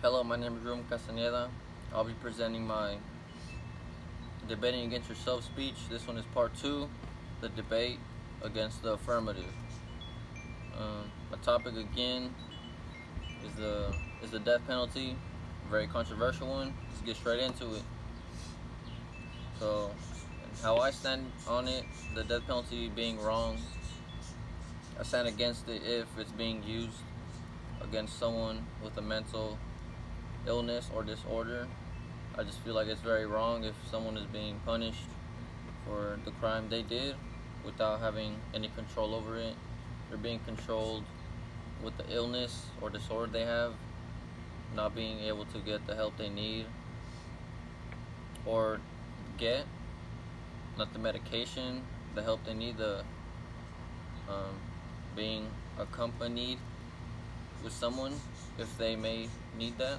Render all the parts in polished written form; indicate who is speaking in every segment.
Speaker 1: Hello, my name is Ruben Castaneda. I'll be presenting my debating against yourself speech. This one is part 2, the debate against the affirmative. My topic again is the death penalty, a very controversial one. Let's get straight into it. So, how I stand on it, the death penalty being wrong, I stand against it if it's being used against someone with a mental illness or disorder. I just feel like it's very wrong if someone is being punished for the crime they did without having any control over it. They're being controlled with the illness or disorder they have, not being able to get the help they need or get, not the medication, the help they need, being accompanied with someone if they may need that.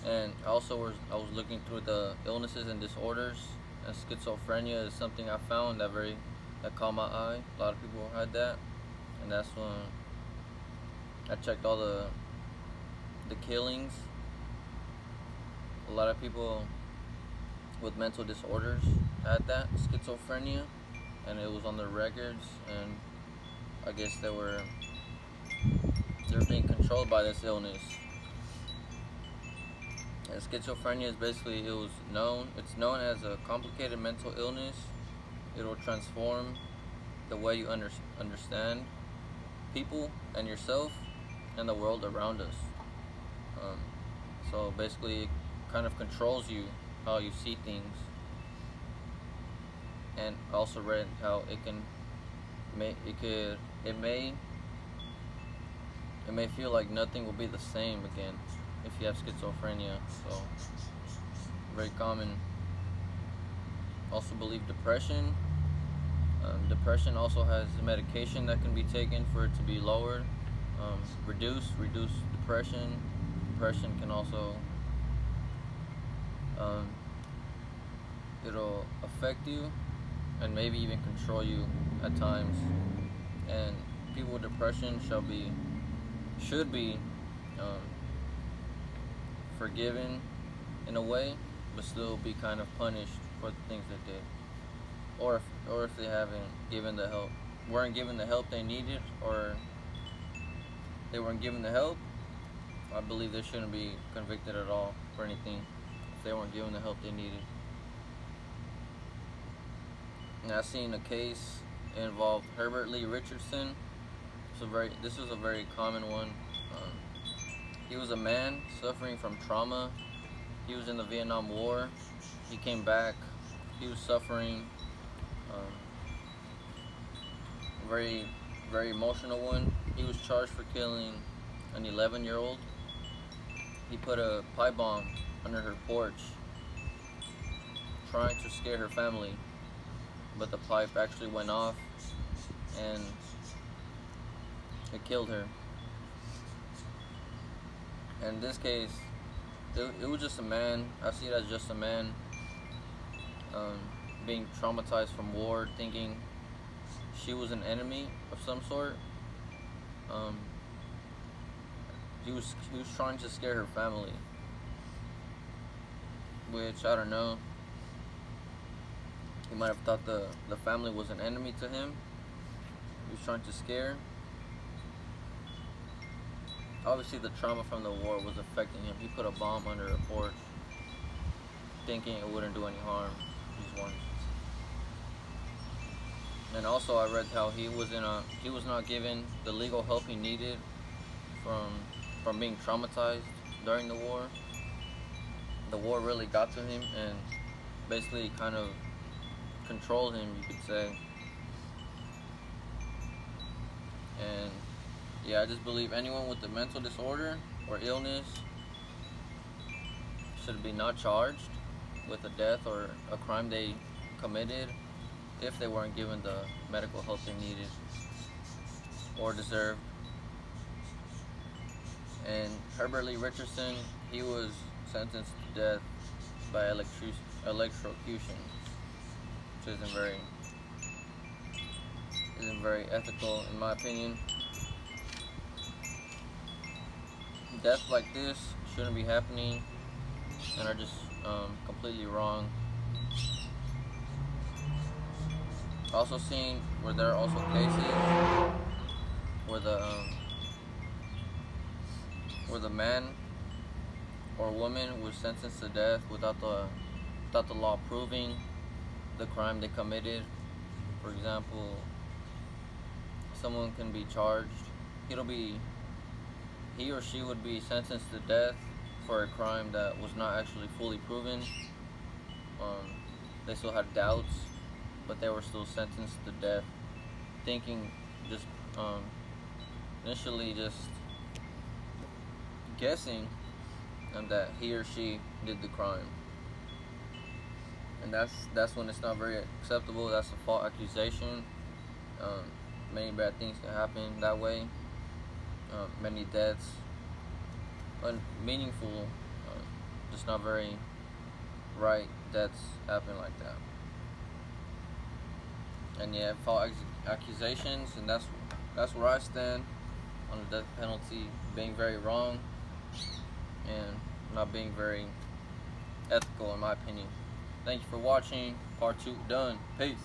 Speaker 1: And also I was looking through the illnesses and disorders, and schizophrenia is something I found that caught my eye. A lot of people had that, and that's when I checked all the killings. A lot of people with mental disorders had that schizophrenia, and it was on their records, and I guess they're being controlled by this illness. And schizophrenia is basically, it's known as a complicated mental illness. It will transform the way you understand people and yourself and the world around us. So basically, it kind of controls you, how you see things. And I also read how it may feel like nothing will be the same again if you have schizophrenia. So very common. Also believe depression. Depression also has medication that can be taken for it to be lowered. Reduce depression. Depression can also it'll affect you and maybe even control you at times. And people with depression should be forgiven in a way, but still be kind of punished for the things they did, or if they weren't given the help they needed, or they weren't given the help. I believe they shouldn't be convicted at all for anything if they weren't given the help they needed. And I've seen a case involved Herbert Lee Richardson. This was a very common one. He was a man suffering from trauma. He was in the Vietnam War. He came back. He was suffering. Very, very emotional one. He was charged for killing an 11-year-old. He put a pipe bomb under her porch, trying to scare her family, but the pipe actually went off and it killed her. In this case, it was just a man. I see it as just a man being traumatized from war, thinking she was an enemy of some sort. He was trying to scare her family, which I don't know. He might have thought the family was an enemy to him. He was trying to scare. Obviously, the trauma from the war was affecting him. He put a bomb under a porch, thinking it wouldn't do any harm. These ones. And also, I read how he was not given the legal help he needed from being traumatized during the war. The war really got to him and basically kind of controlled him, you could say. And yeah, I just believe anyone with a mental disorder or illness should be not charged with a death or a crime they committed if they weren't given the medical help they needed or deserved. And Herbert Lee Richardson, he was sentenced to death by electrocution, which isn't very ethical in my opinion. deaths like this shouldn't be happening and are just completely wrong. Also seen where there are also cases where the man or woman was sentenced to death without the law proving the crime they committed. For example, someone can be charged. He or she would be sentenced to death for a crime that was not actually fully proven. They still had doubts, but they were still sentenced to death, thinking just initially just guessing that he or she did the crime. And that's when it's not very acceptable. That's a false accusation. Many bad things can happen that way. Many deaths, unmeaningful, just not very right deaths happen like that. And yeah, false accusations, and that's where I stand on the death penalty being very wrong and not being very ethical in my opinion. Thank you for watching. Part 2 done. Peace.